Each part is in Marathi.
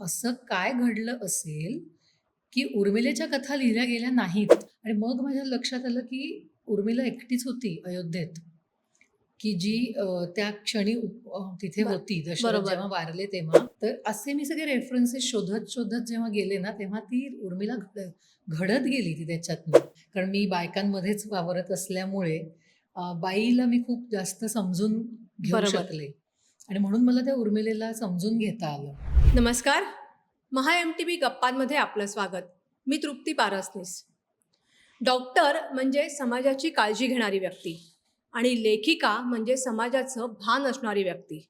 असं काय घडलं असेल, की उर्मिलेच्या कथा लिहिल्या गेल्या नाहीत आणि मग माझ्या लक्षात आलं, की उर्मिला एकटीच होती अयोध्येत, की जी त्या क्षणी तिथे ब होती. दशरथ बरोबर. जेव्हा वारले तेव्हा. तर असे मी सगळे रेफरन्सेस शोधत जेव्हा गेले ना, तेव्हा ती उर्मिला घडत गेली ती त्याच्यातनं. कारण मी बायकांमध्येच वावरत असल्यामुळे बाईला मी खूप जास्त समजून घेऊ बरोबर. शकले आणि म्हणून मला त्या उर्मिलेला समजून घेता आलं. नमस्कार. महा एम-टी-व्ही गप्पांमध्ये आपलं स्वागत. मी तृप्ती पारसनीस. डॉक्टर म्हणजे समाजाची काळजी घेणारी व्यक्ती आणि लेखिका म्हणजे समाजाचं भान असणारी व्यक्ती.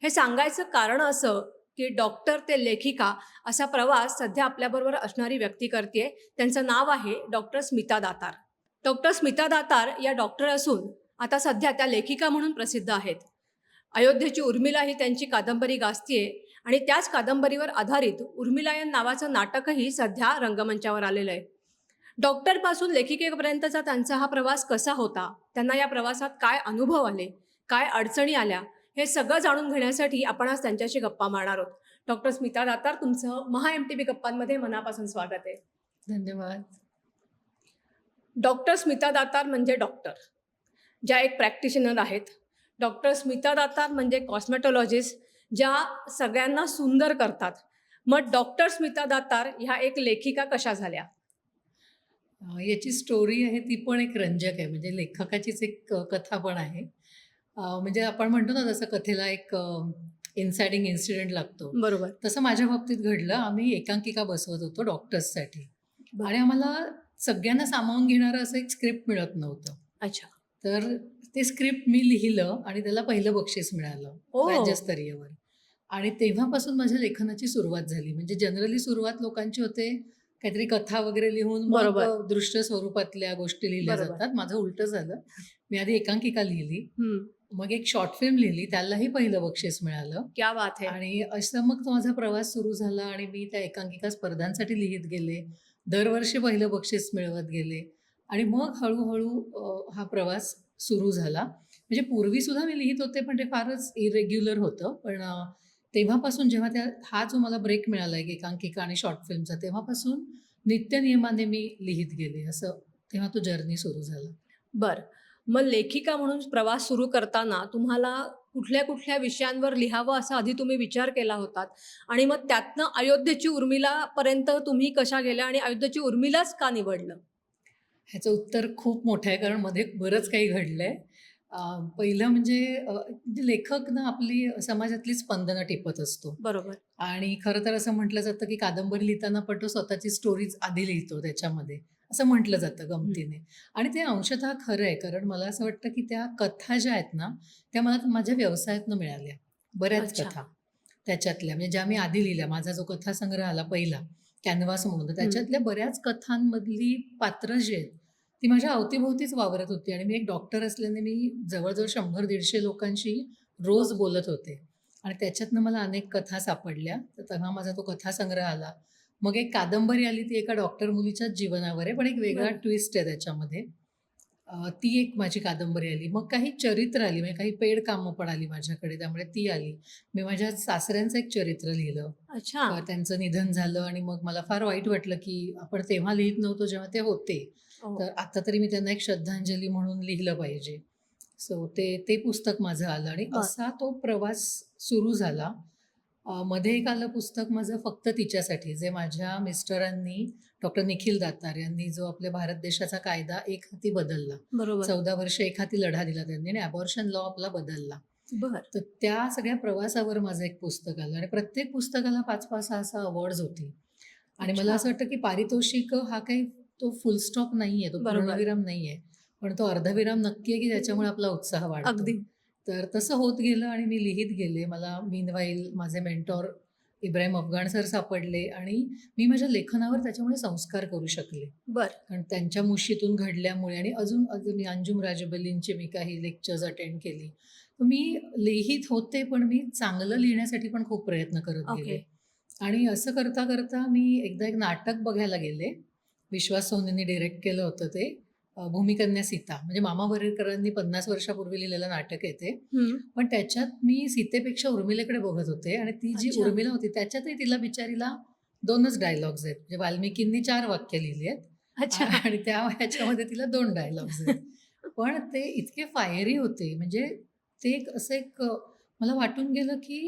हे सांगायचं कारण असं, की डॉक्टर ते लेखिका असा प्रवास सध्या आपल्याबरोबर असणारी व्यक्ती करतेय. त्यांचं नाव आहे डॉक्टर स्मिता दातार. डॉक्टर स्मिता दातार या डॉक्टर असून आता सध्या त्या लेखिका म्हणून प्रसिद्ध आहेत. अयोध्येची उर्मिला ही त्यांची कादंबरी गाजतीये आणि त्याच कादंबरीवर आधारित उर्मिलायन नावाचं नाटकही सध्या रंगमंचावर आलेलं आहे. डॉक्टरपासून लेखिकेपर्यंतचा त्यांचा हा प्रवास कसा होता, त्यांना या प्रवासात काय अनुभव आले, काय अडचणी आल्या, हे सगळं जाणून घेण्यासाठी आपण आज त्यांच्याशी गप्पा मारणार आहोत. डॉक्टर स्मिता दातार, तुमचं महा एम-टी-व्ही गप्पांमध्ये मनापासून स्वागत आहे. धन्यवाद. डॉक्टर स्मिता दातार म्हणजे डॉक्टर, ज्या एक प्रॅक्टिशनर आहेत. डॉक्टर स्मिता दातार म्हणजे कॉस्मेटॉलॉजिस्ट, ज्या सगळ्यांना सुंदर करतात. मग डॉक्टर स्मिता दातार ह्या एक लेखिका कशा झाल्या? याची स्टोरी आहे ती पण एक रंजक आहे. म्हणजे लेखकाचीच एक कथा पण आहे. म्हणजे आपण म्हणतो ना जसं कथेला एक इन्साइडिंग इन्सिडेंट लागतो. बरोबर. तसं माझ्या बाबतीत घडलं. आम्ही एकांकिका बसवत होतो डॉक्टर्ससाठी आणि बरं. आम्हाला सगळ्यांना सामावून घेणारं असं एक स्क्रिप्ट मिळत नव्हतं. अच्छा. तर ते स्क्रिप्ट मी लिहिलं आणि त्याला पहिलं बक्षीस मिळालं ओह! राज्यस्तरीयवर. आणि तेव्हापासून माझ्या लेखनाची सुरुवात झाली. म्हणजे जनरली सुरुवात लोकांची होते काहीतरी कथा वगैरे लिहून मग बरोबर, दृश्य स्वरूपातल्या गोष्टी लिहिल्या बरोबर. जातात. माझं उलटं झालं. मी आधी एकांकिका लिहिली, हं. मग एक शॉर्ट फिल्म लिहिली, त्यालाही पहिलं बक्षीस मिळालं क्या बात है! आणि असं मग तो माझा प्रवास सुरू झाला आणि मी त्या एकांकिका स्पर्धांसाठी लिहीत गेले. दरवर्षी पहिलं बक्षीस मिळवत गेले आणि मग हळू हा प्रवास सुरू झाला. म्हणजे पूर्वीसुद्धा मी लिहीत होते, पण ते फारच इरेग्युलर होतं. पण तेव्हापासून जेव्हा हा जो मला ब्रेक मिळाला एक एकांकिका आणि शॉर्ट फिल्मचा, तेव्हापासून नित्यनियमाने मी लिहीत गेले. असं तेव्हा तो जर्नी सुरू झाला. बरं. मग लेखिका म्हणून प्रवास सुरू करताना तुम्हाला कुठल्या-कुठल्या विषयांवर लिहावं असा आधी तुम्ही विचार केला होतात आणि मग त्यातनं अयोध्येची उर्मिलापर्यंत तुम्ही कशा गेल्या आणि अयोध्येची उर्मिलाच का निवडलं? ह्याचं उत्तर खूप मोठं आहे, कारण मध्ये बरंच काही घडलंय. पहिलं म्हणजे लेखक ना आपली समाजातली स्पंदनं टिपत असतो बरोबर. आणि खरं तर असं म्हटलं जातं, की कादंबरी लिहिताना पण तो स्वतःची स्टोरीज आधी लिहितो त्याच्यामध्ये, असं म्हटलं जातं हं. गमतीने. आणि ते अंशतः खरं आहे, कारण मला असं वाटतं, की त्या कथा ज्या आहेत ना, त्या मला माझ्या व्यवसायातनं मिळाल्या. बऱ्याच अच्छा. कथा त्याच्यातल्या, म्हणजे ज्या मी आधी लिहिल्या. माझा जो कथासंग्रह आला पहिला कॅनव्हास म्हणून, तर हं. त्याच्यातल्या बऱ्याच कथांमधली पात्र जी आहेत, ती माझ्या अवतीभोवतीच वावरत होती आणि मी एक डॉक्टर असल्याने मी जवळ-जवळ 100-150 लोकांशी रोज बोलत होते आणि त्याच्यातनं मला अनेक कथा सापडल्या. तर तेव्हा माझा तो कथासंग्रह आला. मग एक कादंबरी आली, ती एका डॉक्टर मुलीच्याच जीवनावर आहे, पण एक वेगळा बरं. ट्विस्ट आहे त्याच्यामध्ये. ती एक माझी कादंबरी आली. मग काही चरित्र आली, म्हणजे काही पेड कामं पण आली माझ्याकडे, त्यामुळे ती आली. मी माझ्या सासऱ्यांचं एक चरित्र लिहिलं. अच्छा. त्यांचं निधन झालं आणि मग मला फार वाईट वाटलं, की आपण तेव्हा लिहीत नव्हतो जेव्हा ते होते. हो. तर आता तरी मी त्यांना एक श्रद्धांजली म्हणून लिहिलं पाहिजे. सो ते ते पुस्तक माझं आलं आणि बरं. असा तो प्रवास सुरू झाला. मध्ये एक आलं पुस्तक माझं फक्त तिच्यासाठी, जे माझ्या मिस्टरांनी, डॉक्टर निखिल दातार यांनी जो आपल्या भारत देशाचा कायदा एक हाती बदलला. बरोबर. 14 वर्ष एक हाती लढा दिला त्यांनी आणि अबॉर्शन लॉ आपला बदलला. बरं. तर त्या सगळ्या प्रवासावर माझं एक पुस्तक आलं आणि प्रत्येक पुस्तकाला 5-5, 6-6 अवॉर्ड्स होते. आणि मला अच्छा. असं वाटतं, की पारितोषिक हा काही तो फुल स्टॉप नाहीये, तो बरोबर. पूर्णविराम नाहीये. पण तो अर्धविराम नक्की आहे, की त्याच्यामुळे आपला उत्साह वाढतो. अगदी. तर तसं होत गेलं आणि मी लिहीत गेले. मला मीनवाईल माझे मेंटॉर इब्राहिम अफगाण सर सापडले आणि मी माझ्या लेखनावर त्याच्यामुळे संस्कार करू शकले. बरं. कारण त्यांच्या मुशीतून घडल्यामुळे आणि अजून अंजुम राजबल्लींची मी काही लेक्चर्स अटेंड केली. तर मी लिहीत होते, पण मी चांगलं लिहिण्यासाठी पण खूप प्रयत्न करत ओके. गेले. आणि असं करता मी एकदा एक नाटक बघायला गेले. विश्वास सोनींनी डायरेक्ट केलं होतं ते. भूमिकन्या सीता म्हणजे मामा बर्वेकरांनी 50 वर्षापूर्वी लिहिलेलं नाटक आहे ते. हं. पण त्याच्यात मी सीतेपेक्षा उर्मिलेकडे बघत होते आणि ती जी अच्छा. उर्मिला होती त्याच्यातही तिला बिचारीला 2च डायलॉग्स आहेत. म्हणजे वाल्मिकींनी 4 वाक्य लिहिली आहेत अच्छा. आणि त्या ह्याच्यामध्ये तिला 2 डायलॉग्स आहेत. पण ते इतके फायरी होते म्हणजे ते एक असं एक मला वाटून गेलं की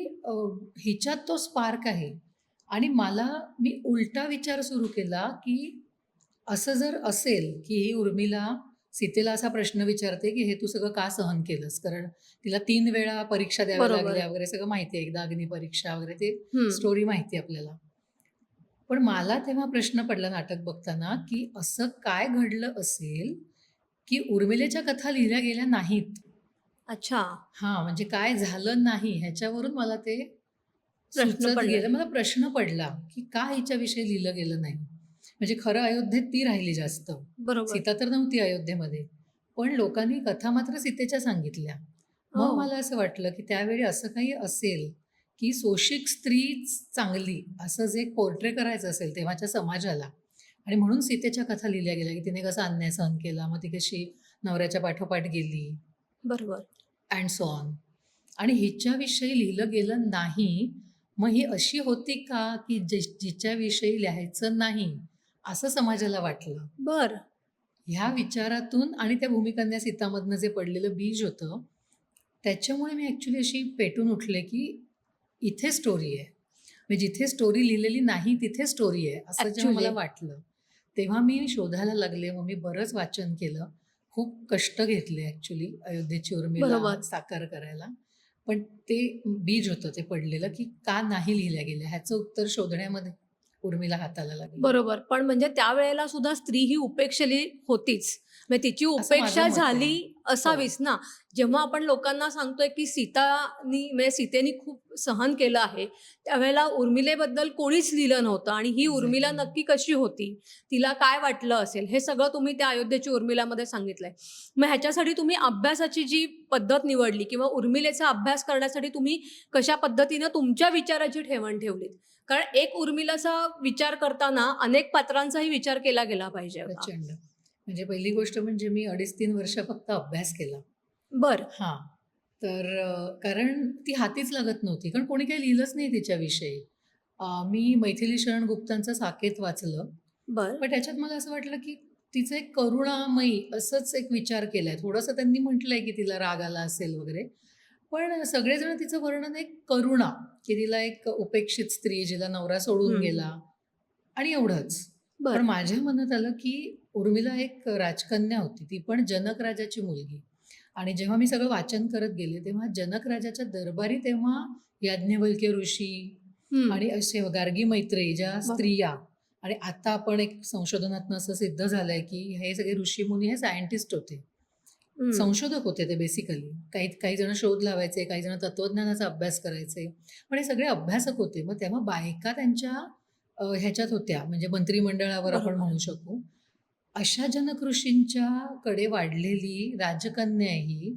हिच्यात तो स्पार्क आहे आणि मी उलटा विचार सुरू केला की असं जर असेल की ही उर्मिला सीतेला असा प्रश्न विचारते की हे तू सगळं का सहन केलंस कारण तिला 3 वेळा परीक्षा द्याव्या बरोबर. लागल्या वगैरे सगळं माहिती आहे एकदा अग्निपरीक्षा वगैरे ते हं. स्टोरी माहिती आहे आपल्याला. पण मला तेव्हा प्रश्न पडला नाटक बघताना की असं काय घडलं असेल की उर्मिलेच्या कथा लिहिल्या गेल्या नाहीत. अच्छा. हां, म्हणजे काय झालं नाही ह्याच्यावरून मला ते प्रश्न सुचत पडलाय. गेलं. मला प्रश्न पडला, की का हिच्याविषयी लिहिलं गेलं नाही? म्हणजे खरं अयोध्येत ती राहिली जास्त. बरोबर. सीता तर नव्हती अयोध्येमध्ये. पण लोकांनी कथा मात्र सीतेच्या सांगितल्या. मग हो. मला असं वाटलं, की त्यावेळी असं काही असेल, की सोशिक स्त्रीच चांगली असं जे पोर्ट्रे करायचं असेल तेव्हाच्या समाजाला आणि म्हणून सीतेच्या कथा लिहिल्या गेल्या, की तिने कसा अन्याय सहन केला, मग ती कशी नवऱ्याच्या पाठोपाठ गेली बरोबर. And so on. आणि हिच्याविषयी लिहिलं गेलं नाही. मग ही अशी होती का, की जिच्याविषयी लिहायचं नाही, असं समाजाला वाटलं. बरं. ह्या विचारातून आणि त्या भूमिकन्या सीतामधनं जे पडलेलं बीज होतं, त्याच्यामुळे मी ॲक्चुअली अशी पेटून उठले, की इथे स्टोरी आहे. म्हणजे जिथे स्टोरी लिहिलेली नाही, तिथे स्टोरी आहे, असं जेव्हा मला ॲक्चुअली. वाटलं, तेव्हा मी शोधायला लागले. मग मी बरंच वाचन केलं. खूप कष्ट घेतले ॲक्चुअली अयोध्येची उर्मिला बरोबर. साकार करायला. पण ते बीज होतं ते पडलेलं, की का नाही लिहिल्या गेल्या ह्याचं उत्तर शोधण्यामध्ये उर्मिला हाताला लागली. बरोबर. पण म्हणजे त्यावेळेला सुद्धा स्त्री ही उपेक्षिली होतीच. म्हणजे तिची असं माझं उपेक्षा मत आहे. झाली हो. असावीच ना. जेव्हा आपण लोकांना सांगतोय, की सीतेने खूप सहन केलं आहे, त्यावेळेला उर्मिलेबद्दल कोणीच लिहिलं नव्हतं आणि ही उर्मिला एक्झॅक्टली. नक्की कशी होती? तिला काय वाटलं असेल? हे सगळं तुम्ही त्या अयोध्येची उर्मिलामध्ये सांगितलंय. मग ह्याच्यासाठी तुम्ही अभ्यासाची जी पद्धत निवडली किंवा उर्मिलेचा अभ्यास करण्यासाठी तुम्ही कशा पद्धतीनं तुमच्या विचाराची ठेवण ठेवलीत? कारण एक उर्मिलाचा विचार करताना अनेक पात्रांचाही विचार केला गेला पाहिजे होता. प्रचंड. म्हणजे पहिली गोष्ट म्हणजे मी 2.5-3 वर्ष फक्त अभ्यास केला. बरं. हां. तर कारण ती हातीच लागत नव्हती. कारण कोणी काही लिहिलंच नाही तिच्याविषयी. मी मैथिली शरण गुप्तांचं साकेत वाचलं. बरं. पण त्याच्यात मला असं वाटलं, की तिचं एक करुणामयी असंच एक विचार केलाय. थोडंसं त्यांनी म्हटलंय, की तिला राग आला असेल वगैरे. पण सगळेजण तिचं वर्णन एक करुणा, की तिला एक उपेक्षित स्त्री जिला नवरा सोडून हं, गेला हं. आणि एवढंच. पण बरं. माझ्या मनात आलं, की उर्मिला एक राजकन्या होती. ती पण जनक राजाची मुलगी. आणि जेव्हा मी सगळं वाचन करत गेले, तेव्हा जनक राजाच्या दरबारी तेव्हा याज्ञवल्क्य ऋषी हं. आणि असे गार्गी मैत्रेयी ज्या बरोबर. स्त्रिया आणि आता आपण एक संशोधनातनं असं सिद्ध झालंय, की हे सगळे ऋषीमुनी हे सायंटिस्ट होते. हं. संशोधक होते ते बेसिकली. काही काही जण शोध लावायचे, काही जण तत्त्वज्ञानाचा अभ्यास करायचे. पण हे सगळे अभ्यासक होते. मग तेव्हा बायका त्यांच्या ह्याच्यात होत्या म्हणजे मंत्रिमंडळावर आपण बरोबर. म्हणू शकू. अशा जनक ऋषींच्याकडे वाढलेली राजकन्या आहे ही,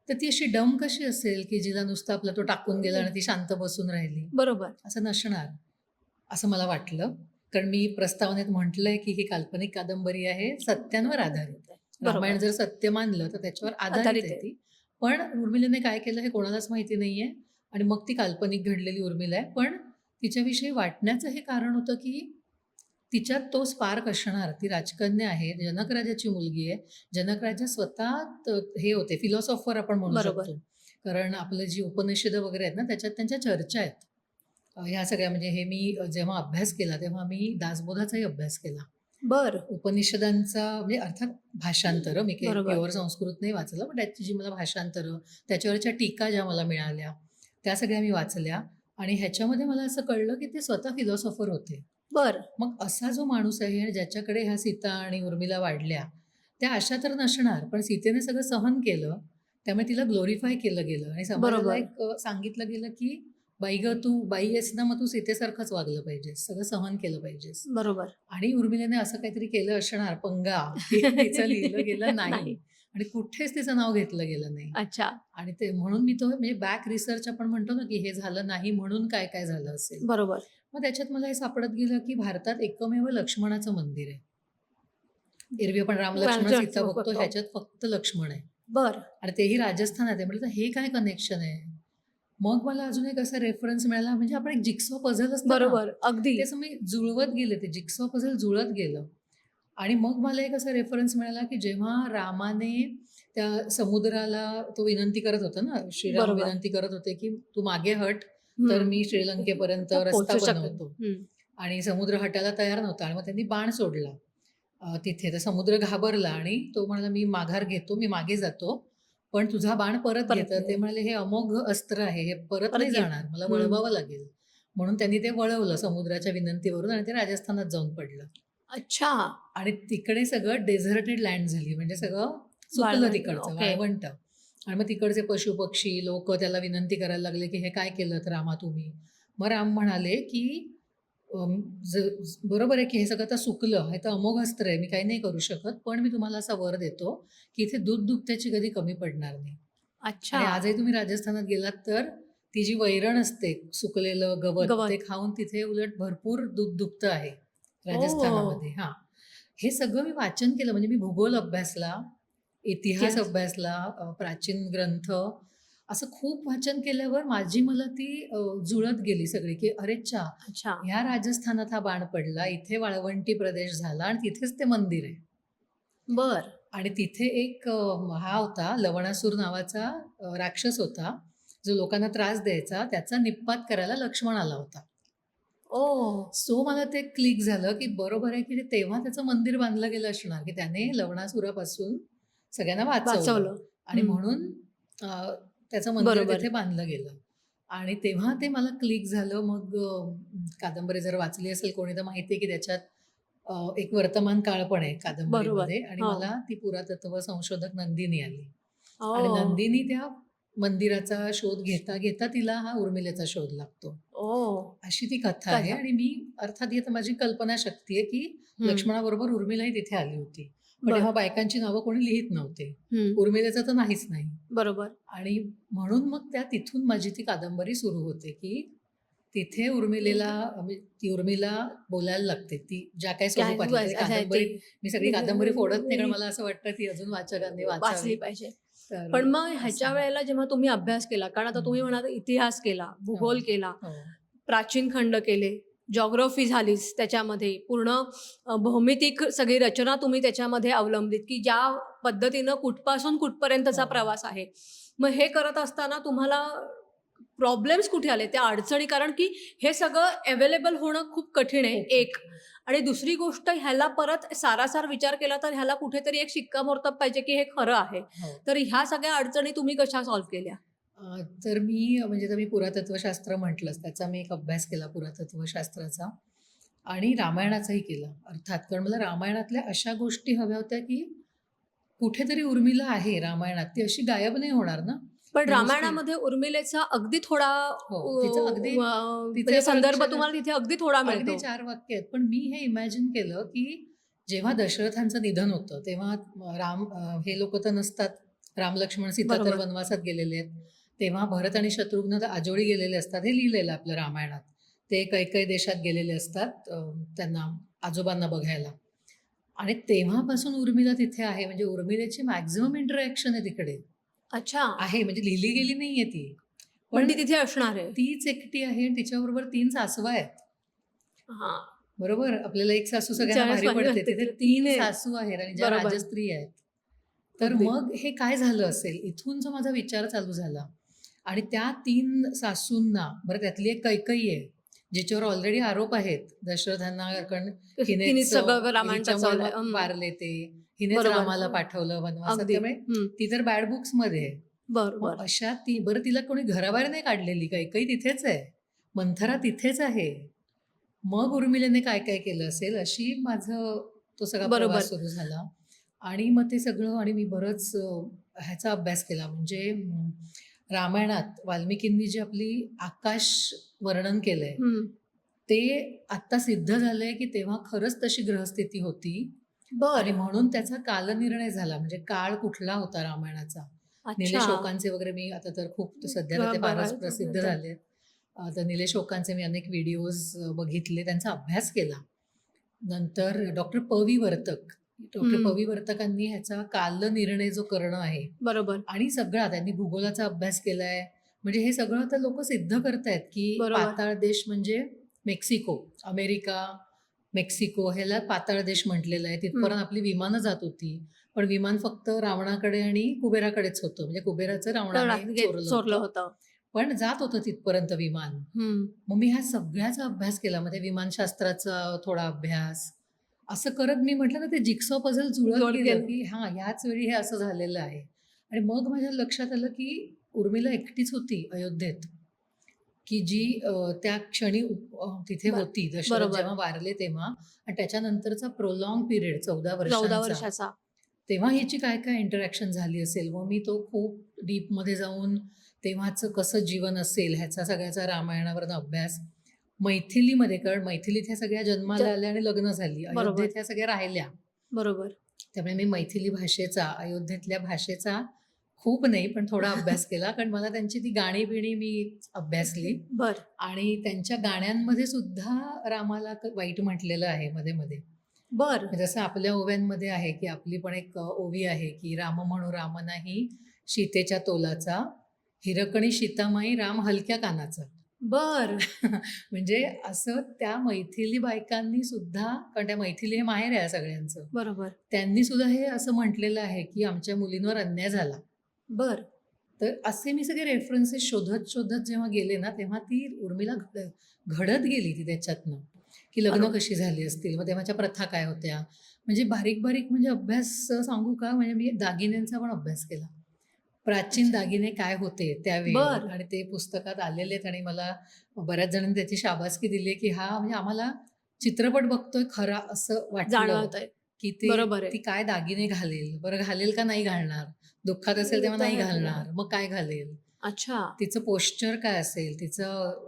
तर ती अशी डम कशी असेल, की जिला नुसतं आपला तो टाकून गेला आणि ती शांत बसून राहिली? बरोबर. असं नसणार, असं मला वाटलं. कारण मी प्रस्तावनेत म्हटलंय, की ही काल्पनिक कादंबरी आहे सत्यांवर आधारित. रामायण बरोबर. जर सत्य मानलं, तर त्याच्यावर आधारित आधारित आहे आहे. ती. पण उर्मिलेने काय केलं हे कोणालाच माहिती नाहीये आणि मग ती काल्पनिक घडलेली उर्मिला आहे. पण तिच्याविषयी वाटण्याचं हे कारण होतं, की तिच्यात तो स्पार्क असणार. ती राजकन्या आहे, जनक राजाची मुलगी आहे. जनक राजा स्वतः हे होते फिलॉसॉफर आपण म्हणू बरोबर. शकतो. कारण आपलं जी उपनिषदं वगैरे आहेत ना, त्याच्यात त्यांच्या चर्चा आहेत. ह्या सगळ्या म्हणजे हे मी जेव्हा अभ्यास केला, तेव्हा मी दासबोधाचाही अभ्यास केला. बरं. उपनिषदांचा म्हणजे अर्थात भाषांतरं, मी काही बरोबर. प्युअर संस्कृत नाही वाचलं, पण त्याची जी मला भाषांतरं, त्याच्यावरच्या टीका ज्या मला मिळाल्या, त्या सगळ्या मी वाचल्या आणि ह्याच्यामध्ये मला असं कळलं, की ते स्वतः फिलॉसॉफर होते. बरं. मग असा जो माणूस आहे आणि ज्याच्याकडे ह्या सीता आणि उर्मिला वाढल्या, त्या अशा तर नसणार, पण सीतेने सगळं सहन केलं, त्यामुळे तिला ग्लोरिफाय केलं गेलं आणि समाजाला बरोबर. एक सांगितलं गेलं, की "बाई गं, तू बाई आहेस ना, मग तू सीतेसारखंच वागलं पाहिजेस, सगळं सहन केलं पाहिजेस." बरोबर. आणि उर्मिलेने असं काहीतरी केलं असणार पंगा, की तिचं लिहिलं गेलं नाही नाही. आणि कुठेच तिचं नाव घेतलं गेलं नाही. अच्छा. आणि ते म्हणून मी तो म्हणजे बॅक रिसर्च आपण म्हणतो ना, की हे झालं नाही म्हणून काय-काय झालं असेल. बरोबर. मग त्याच्यात मला हे सापडत गेलं, की भारतात एकमेव लक्ष्मणाचं मंदिर आहे. एरवी आपण राम लक्ष्मण लक्ष्मण सीता बघतो, बघतो. ह्याच्यात फक्त लक्ष्मण आहे बर आणि तेही राजस्थानात आहे. म्हटलं तर हे काय कनेक्शन आहे. मग मला अजून एक असा रेफरन्स मिळाला, म्हणजे आपण एक जिक्सॉ पझल असतं ना, बरोबर अगदी ते असं मी जुळवत गेले, ते जिक्सॉ पझल जुळत गेलं. आणि मग मला एक असा रेफरन्स मिळाला की जेव्हा रामाने त्या समुद्राला तो विनंती करत होता ना, श्रीराम बरोबर विनंती करत होते की तू मागे हट, तर हम्म. मी श्रीलंकेपर्यंत आता रस्ता पोहोचू शकेल बनवतो. हम्म. आणि समुद्र हटायला तयार नव्हता आणि मग त्यांनी बाण सोडला तिथे. तर समुद्र घाबरला आणि तो म्हणाला मी माघार घेतो, मी मागे जातो, पण तुझा बाण परत परत घेतं. ते घे. म्हणाले हे अमोघ अस्त्र आहे, हे परत परत नाही घे जाणार, मला हम्म. वळवावं लागेल. म्हणून त्यांनी ते वळवलं समुद्राच्या विनंतीवरून आणि ते राजस्थानात जाऊन पडलं. अच्छा आणि तिकडे सगळं डेझर्टेड लँड झाली, म्हणजे सगळं सुकलं वाळवंट तिकडचं, ओके वाळवंट. आणि मग तिकडचे पशु पक्षी लोक त्याला विनंती करायला लागले की हे काय केलं रामा तुम्ही. मग राम म्हणाले की अम, बरोबर आहे की हे सगळं आता सुकलं, हे तर अमोघ अस्त्र आहे, मी काही नाही करू शकत, पण मी तुम्हाला असा वर देतो की इथे दूध दुभत्याची कधी कमी पडणार नाही. अच्छा आणि आजही तुम्ही राजस्थानात गेलात तर ती जी वैरण असते, सुकलेलं गवत, ते गवत खाऊन तिथे उलट भरपूर दूध दुभतं आहे ओ राजस्थानामध्ये. हां, हे सगळं मी वाचन केलं, म्हणजे मी भूगोल अभ्यासला, इतिहास इतिहास अभ्यासला, प्राचीन ग्रंथ, असं खूप वाचन केल्यावर मला ती जुळत गेली सगळी की अरेच्चा, अच्छा ह्या राजस्थानात हा बाण पडला, इथे वाळवंटी प्रदेश झाला आणि तिथेच ते मंदिर आहे. बर आणि तिथे एक हा होता लवणासूर नावाचा राक्षस होता, जो लोकांना त्रास द्यायचा. त्याचा निप्पात करायला लक्ष्मण आला होता. ओ सो मला ते क्लिक झालं की बरोबर आहे की ते तेव्हा त्याचं मंदिर बांधलं गेलं असणार की त्याने लवणासुरापासून सगळ्यांना वाचवलं. वाचवलं आणि हम्म. म्हणून त्याचं मंदिर बरोबर तिथे बांधलं गेलं. आणि तेव्हा ते मला क्लिक झालं. मग कादंबरी जर वाचली असेल कोणी तर माहिती आहे की त्याच्यात एक वर्तमान काळ पण आहे बरोबर कादंबरीमध्ये. आणि हो मला ती पुरातत्व संशोधक नंदिनी आली आणि ओ नंदिनी त्या मंदिराचा शोध घेता घेता तिला हा उर्मिलेचा शोध लागतो. ओ अशी ती कथा आहे. कथा आणि मी अर्थात ही आता माझी कल्पनाशक्ती आहे की हम्म. लक्ष्मणाबरोबर उर्मिलाही तिथे आली होती, पण बर तेव्हा बायकांची नावं कोणी लिहित नव्हते. हम्म. उर्मिलेचं तर नाहीच नाही. बरोबर आणि म्हणून मग तिथून माझी ती कादंबरी सुरू होते की तिथे उर्मिलेला ती उर्मिला बोलायला लागते, ती ज्या काही काय स्वरूपातली तरी अच्छा ती कादंबरीत. मी सगळी कादंबरी फोडत नाही, कारण मला असं वाटतं ती अजून वाचकांनी वाचली वाचावी. पाहिजे तर पण मग ह्याच्या असं. वेळेला जेव्हा तुम्ही अभ्यास केला कारण आता तुम्ही म्हणाल इतिहास केला हो, भूगोल केला हो. प्राचीन खंड केले जॉग्राफी झालीच त्याच्यामध्ये पूर्ण भौमितिक सगळी रचना तुम्ही त्याच्यामध्ये अवलंबित की ज्या पद्धतीनं कुठपासून कुठपर्यंतचा हो. प्रवास आहे मग हे करत असताना तुम्हाला प्रॉब्लेम्स कुठे आले त्या अडचणी कारण की हे सगळं अवेलेबल होणं खूप कठीण आहे खूप एक आणि दुसरी गोष्ट ह्याला परत सारासार विचार केला तर ह्याला कुठेतरी एक शिक्कामोर्तब पाहिजे की हे खरं आहे हो. तर ह्या सगळ्या अडचणी तुम्ही कशा सॉल्व्ह केल्या तर मी म्हणजे तर मी पुरातत्वशास्त्र म्हटलंच, त्याचा मी एक अभ्यास केला पुरातत्वशास्त्राचा आणि रामायणाचाही केला अर्थात. कारण मला रामायणातल्या अशा गोष्टी हव्या होत्या की कुठेतरी उर्मिला आहे रामायणात, ती अशी गायब नाही होणार ना. पण नुसती रामायणामध्ये उर्मिलेचा अगदी थोडा हो, तिचं अगदी तिचे म्हणजे आपण संदर्भ अक्षरशः तुम्हाला तिथे अगदी थोडा अगदी मिळतो 4 वाक्य आहेत. पण मी हे इमॅजिन केलं की जेव्हा दशरथांचं निधन होतं तेव्हा हे लोकं तर नसतात. राम, लक्ष्मण, सीता तर बरोबर वनवासात गेलेले आहेत. तेव्हा भरत आणि शत्रुघ्न तर आजोळी गेलेले असतात. हे लिहिलेलं आहे आपल्या रामायणात. ते कैकई देशात गेलेले असतात त्यांना आजोबांना बघायला. आणि तेव्हापासून उर्मिला तिथे आहे, म्हणजे उर्मिलेची मॅक्झिमम इंटरॅक्शन आहे तिकडे. अच्छा आहे म्हणजे लिहिली गेली नाहीये ती. पण पण ती तिथे असणार आहे तीच एकटी आहे आणि तिच्याबरोबर 3 सासवा आहेत. हा बरोबर? आपल्याला एक सासू सगळ्यांना ज्यावेळेस भारी भारी पडते. वाटते तिथे तिला 3 आहे सासू आहेत आणि ज्या बरोबर राजस्त्री आहेत. तर अगदी मग हे काय झालं असेल? इथून जो माझा विचार चालू झाला आणि त्या 3 सासूंना, बरं त्यातली एक कैकेयी आहे, जिच्यावर ऑलरेडी आरोप आहेत दशरथांना, कारण तिने हिनेच सगळं रामायण हिच्यामुळे रचवलंय मग वारले ते. हिनेच बरोबर रामाला पाठवलं वनवासात. अगदी त्यामुळे ती तर बॅड बुक्समध्ये आहे. मग बरोबर अशा बरं तिला कोणी घराबाहेर नाही काढलेली, कैकेयी तिथेच आहे. मंथरा तिथेच आहे. मग उर्मिलेने काय काय केलं असेल, अशी माझं तो सगळा बरोबर प्रवास सुरू झाला. आणि मग ते सगळं आणि मी बरंच ह्याचा अभ्यास केला. म्हणजे रामायणात वाल्मिकींनी जी आपली आकाश वर्णन केलंय, हम्म. ते आत्ता सिद्ध झालंय की तेव्हा खरंच तशी ग्रहस्थिती होती. बर आणि म्हणून त्याचा कालनिर्णय झाला, म्हणजे काळ कुठला होता रामायणाचा. अच्छा निलेशोकांचे वगैरे मी आता तर खूप सध्या तर ते फारच प्रसिद्ध झाले. तर निलेशोकांचे मी अनेक व्हिडिओज बघितले, त्यांचा अभ्यास केला. नंतर डॉक्टर प.वी. वर्तक डॉक्टर हम्म. पवी वर्तकांनी ह्याचा कालनिर्णय जो करणं आहे बरोबर आणि सगळा त्यांनी भूगोलाचा अभ्यास केलाय. म्हणजे हे सगळं तर लोक सिद्ध करतायत की बरोबर पाताळ देश म्हणजे मेक्सिको, अमेरिका, मेक्सिको ह्याला पाताळ देश म्हटलेलं आहे. तिथपर्यंत आपली विमानं जात होती. पण विमान फक्त रावणाकडे आणि कुबेराकडेच होतं. म्हणजे कुबेराचं रावणाने चोरलं चोरलं होतं. होतं. पण जात होतं तिथपर्यंत विमान. हम्म. मग मी ह्या सगळ्याचा अभ्यास केला. मग ते विमानशास्त्राचा थोडा अभ्यास. असं करत मी म्हटलं ना, ते जिक्सॉ पझल जुळत जुळत गेलं, गेलं. की हां, ह्याच वेळी हे असं झालेलं आहे. आणि मग माझ्या लक्षात आलं, की उर्मिला एकटीच होती अयोध्येत, की जी त्या क्षणी तिथे बर होती. दशरथ बरोबर जेव्हा वारले तेव्हा आणि त्याच्यानंतरचा प्रोलॉन्ग पिरियड 14 14 वर्षांचा. वर्षाचा. तेव्हा ह्याची काय-काय इंटरॅक्शन झाली असेल. मग मी तो खूप डीपमध्ये जाऊन तेव्हाचं कसं जीवन असेल ह्याचा सगळ्याचा रामायणावरनं अभ्यास. मैथिलीमध्ये, कारण मैथिलीत ह्या सगळ्या जन्माला ज- आल्या आणि लग्न झाली. बरोबर अयोध्येत ह्या सगळ्या राहिल्या. बरोबर. त्यामुळे मी मैथिली भाषेचा, अयोध्येतल्या भाषेचा खूप नाही, पण थोडा अभ्यास केला. कारण मला त्यांची ती गाणी-बिणी मी अभ्यासली बर आणि त्यांच्या गाण्यांमध्ये सुद्धा रामाला वाईट म्हटलेलं आहे मध्ये-मध्ये. बर जसं आपल्या ओव्यांमध्ये आहे, की आपली पण एक ओवी आहे, की राम म्हणू राम नाही सीतेच्या तोलाचा, हिरकणी सीतामाई राम हलक्या कानाचा. बर म्हणजे असं त्या मैथिली बायकांनी सुद्धा, कारण त्या मैथिली हे माहेर आहे या सगळ्यांचं. बरोबर त्यांनी सुद्धा हे असं म्हटलेलं आहे, की आमच्या मुलींवर अन्याय झाला. बर तर असे मी सगळे रेफरन्सेस शोधत जेव्हा गेले ना, तेव्हा ती उर्मिला घडत गेली ती त्याच्यातनं, की लग्न बरोबर कशी झाली असतील, मग तेव्हाच्या प्रथा काय होत्या. म्हणजे बारीक-बारीक म्हणजे अभ्यास सांगू का, म्हणजे मी दागिन्यांचा पण अभ्यास केला. प्राचीन अच्छा दागिने काय होते त्यावेळी बर आणि ते पुस्तकात आलेले आहेत आणि मला बऱ्याच जणांनी त्याची शाबासकी दिली, की हा म्हणजे आम्हाला चित्रपट बघतोय खरा असं वाटलं, जाणवत आहे. की ते बरोबर आहे. ती काय दागिने घालेल, बरं घालेल का नाही घालणार, दुःखात असेल ते तेव्हा तर नाही आहे खरं. घालणार, मग काय घालेल, अच्छा तिचं पोश्चर काय असेल, तिचं